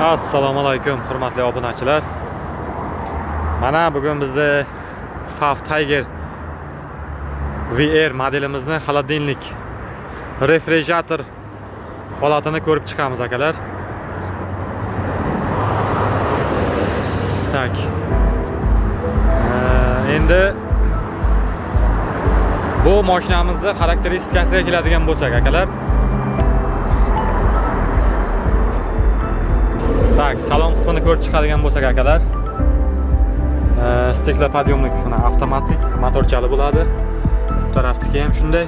Assalomu alaykum hurmatli obunachilar. Mana bugun bizda FAV Tiger VR modelimizni xolodilnik refrigerator holatini ko'rib chiqamiz akalar. Tak. Endi bu mashinamizni xarakteristikasiga keladigan bo'lsak akalar. Tak, salon qismini ko'rib chiqadigan bo'lsak akalar. Stiklopodъемник, mana avtomatik motorchali bo'ladi. Bu tarafdagi ham shunday.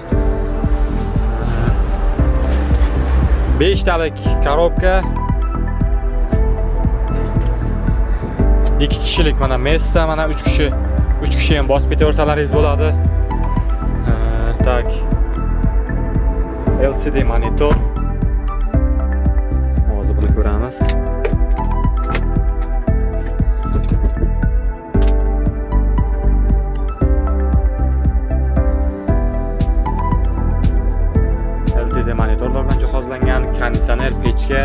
5 talik korobka. 2 kishilik mana mesta, mana 3 kishi ham bosib ketaversalaringiz bo'ladi. Tak. LCD monitor. Hozir buni ko'ramiz. LCD monitorlar bilan jihozlangan konditsioner pechka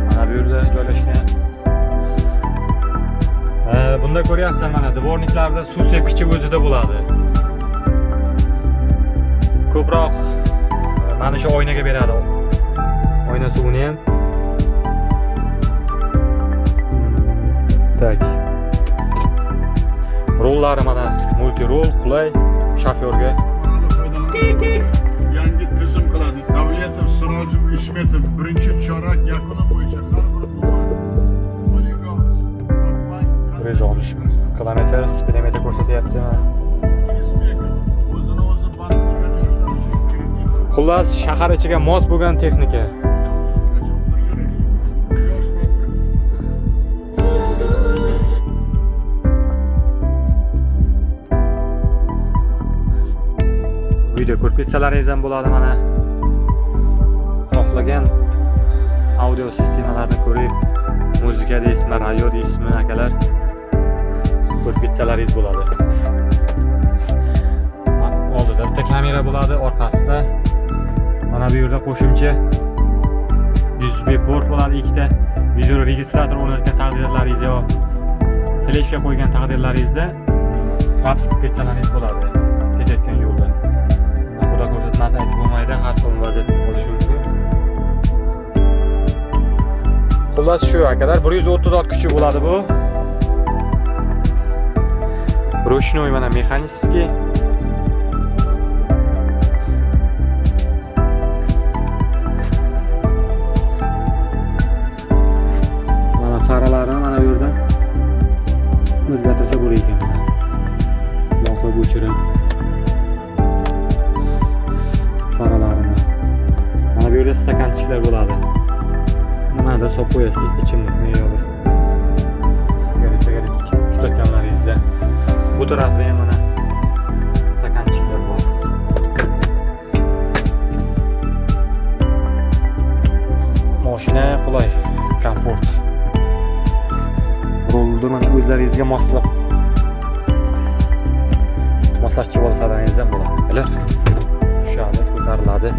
mana bu yerda joylashgan. Bunda ko'ryapsan mana dvorniklarda suv sepkichi o'zida bo'ladi. Ko'proq mana shu oynaga beradi. Oyna suvini ham. Tak. Rollari mana multi roll, qulay shofyorga. Yangi tizim qiladi. Davletov, Sirojov, Ishmetov birinchi chorak yakuni bo'yicha har bir poligon, Rezolish kilometr, speedometr ko'rsatyapti. Xullas, shahar ichiga mos bo'lgan texnika. Video ko'rib ketsalaringiz ham bo'ladi mana. Xohlagan audio sistemalarni ko'rib, muzika deysizmi, radio deysizmi akalar, ko'rib ketsalaringiz bo'ladi. Oldida bitta kamera bo'ladi, orqasida mana bu yerda qo'shimcha USB port bo'ladi, ikkita video registrator o'rnatgan taqdirlaringiz yo fleshga qo'ygan taqdirlaringizda zaps qilib ketsalaringiz bo'ladi ketayotgan yo'lda. Xudo ko'rsatmasin aytib bo'lmaydi, har xil vaziyat bo'lishi mumkin. Xullas shu akalar, 130 ot kuchi bo'ladi bu. Ручной mana mexanический. Mana faralarini mana bu yerdan o'zgartirsa bo'lar ekan. Yoqib o'chirib faralarini. Mana bu yerda stakanchiklar bo'ladi. Nimada solib qo'yasiz, ichimlikni yo bir sigaretaga tutatganlaringizda. Bu tarafda ham mana stakanchiklar bor. Mashina qulay, komfort. Rolni mana o'zlaringizga moslashtirib olsalaringiz ham bo'ladi. Bilar. Shunday ko'tariladi.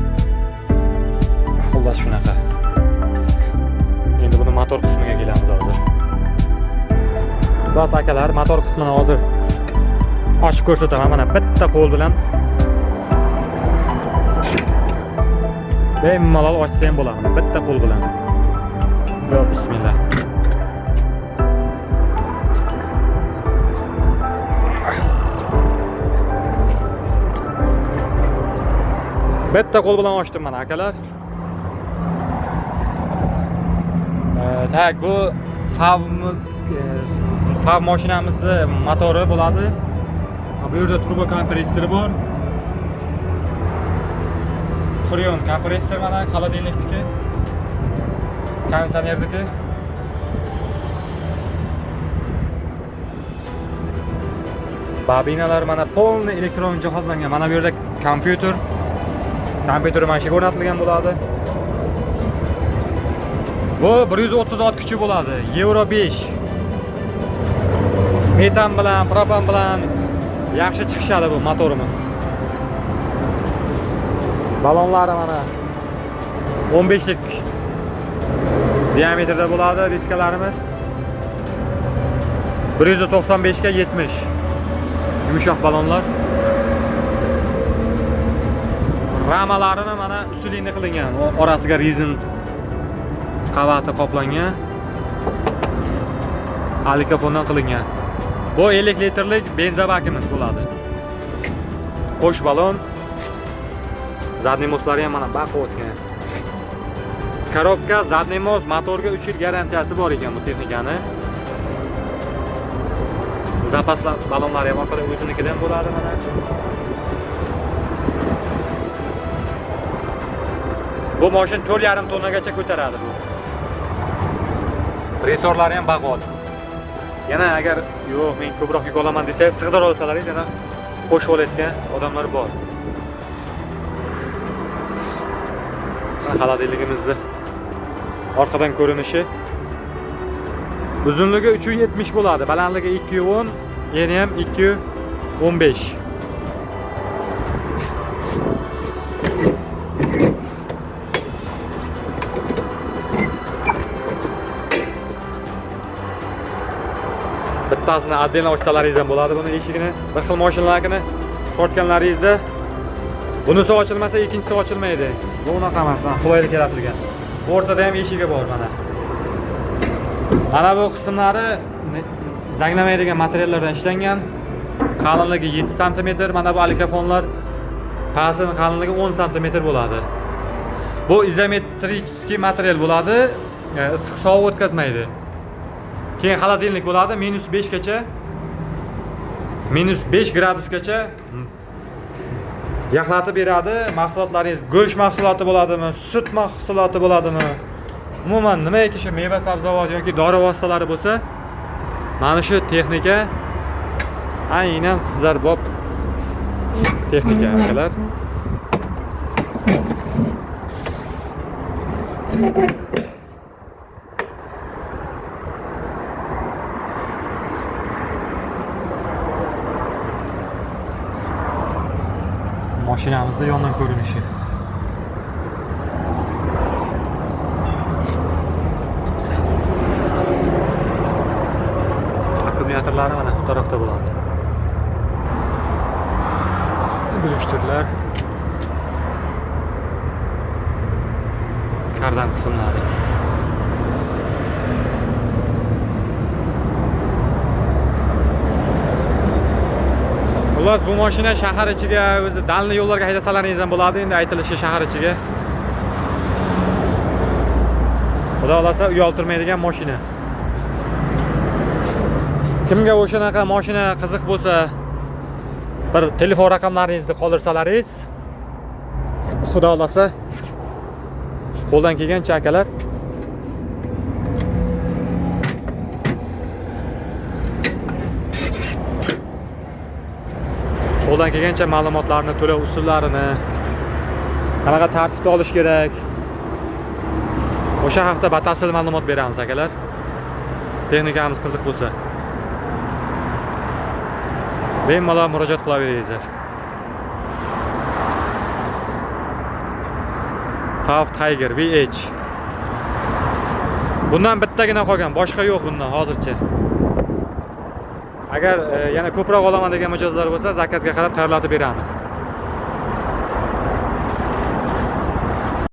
Xullas shunaqa. Endi buni motor qismiga kelamiz hozir. Bas akalar, motor qismini hozir ochib ko'rsataman. Mana bitta qo'l bilan bemalol ochsa ham bo'ladi. Mana bitta qo'l bilan. Yo bismillah. Bitta qo'l bilan ochdim mana akalar. Tak, bu FAV mashinamizning motori bo'ladi. Bu yerda turbo kompressori bor. Freon kompressor mana xolodilnikniki. Konditsionerniki. Bobinalar mana polni elektron jihozlangan. Mana bu yerda kompyuter mana shu o'rnatilgan bo'ladi. Bu 130 ot kuchi bo'ladi. Euro 5. Metan bilan, propan bilan yaxshi chiqishadi bu motorimiz. Balonlari mana 15lik diametrda bo'ladi diskalarimiz. 195 ga 70. Yumshoq balonlar. Ramalarini mana usulini qilingan. Orasiga rezin qavati qoplangan. Alikafondan qilingan. Bu 50 litrlik benzobakimiz bo'ladi. Qo'sh balon. Zadniy moslari ham mana baqib o'tgan. Korobka, zadniy mos, motorga 3 yil garantiyasi bor ekan bu texnikani. Zapaslar balonlari ham orqada o'zinikidan bo'ladi mana. Bu mashina 4,5 tonnagacha ko'taradi bu. Resorlari ham baqot. Yana agar yo'q, men ko'proq yuk olaman desangiz, sig'dira olsalaringiz yana qo'shib olayotgan odamlar bor. Xaladilligimizni orqadan ko'rinishi. Uzunligi 370 bo'ladi, balandligi 210, eni ham 215. Bittasini отдельно ochsalaringiz ham bo'ladi buni eshigini. Bir xil mashinalarni tortganlaringizda bunisi ochilmasa ikkinchisi ochilmaydi. Bu unaqa emas, qulaylik yaratilgan. O'rtada ham eshigi bor mana. Mana bu qismlari zanglamaydigan materiallardan ishlangan. Qalinligi 7 sm, mana bu alikafonlar pasining qalinligi 10 sm bo'ladi. Bu izometrический material bo'ladi, issiq sovuq o'tkazmaydi. Keyin xolodilnik bo'ladi, -5 gacha. -5 gradusgacha yaxlatib beradi. Mahsulotlaringiz go'sht mahsuloti bo'ladimi, sut mahsuloti bo'ladimi? Umuman nimaiki shu meva sabzavot yoki dori vositalari bo'lsa, mana shu texnika aynan sizlarbob texnika akalar. Mashinamizda yondan ko'rinishi. Akkumulyatorlari mana bu tarafda bo'ladi. Gulishtirlar. Kardan qismlari. Xullas bu mashina shahar ichiga o'zi dalni yo'llarga haydasalaringiz ham bo'ladi, endi aytilishi shahar ichiga. Xudo xolasa uy oltirmaydigan mashina. Kimga o'shanaqa mashina qiziq bo'lsa, bir telefon raqamlaringizni qoldirsalaringiz, xudo xolasa qo'ldan kelgancha akalar qo'ldan kelgancha ma'lumotlarni, to'lov usullarini, qanaqa tartibda olish kerak, o'sha haqida batafsil ma'lumot beramiz akalar. Texnikamiz qiziq bo'lsa, bemalol murojaat qilaveringizlar. Fav Tiger VH. Bundan bittagina qolgan, boshqa yo'q bundan hozircha. Agar yana ko'proq olaman degan mijozlar bo'lsa, zakazga qarab tayyorlatib beramiz.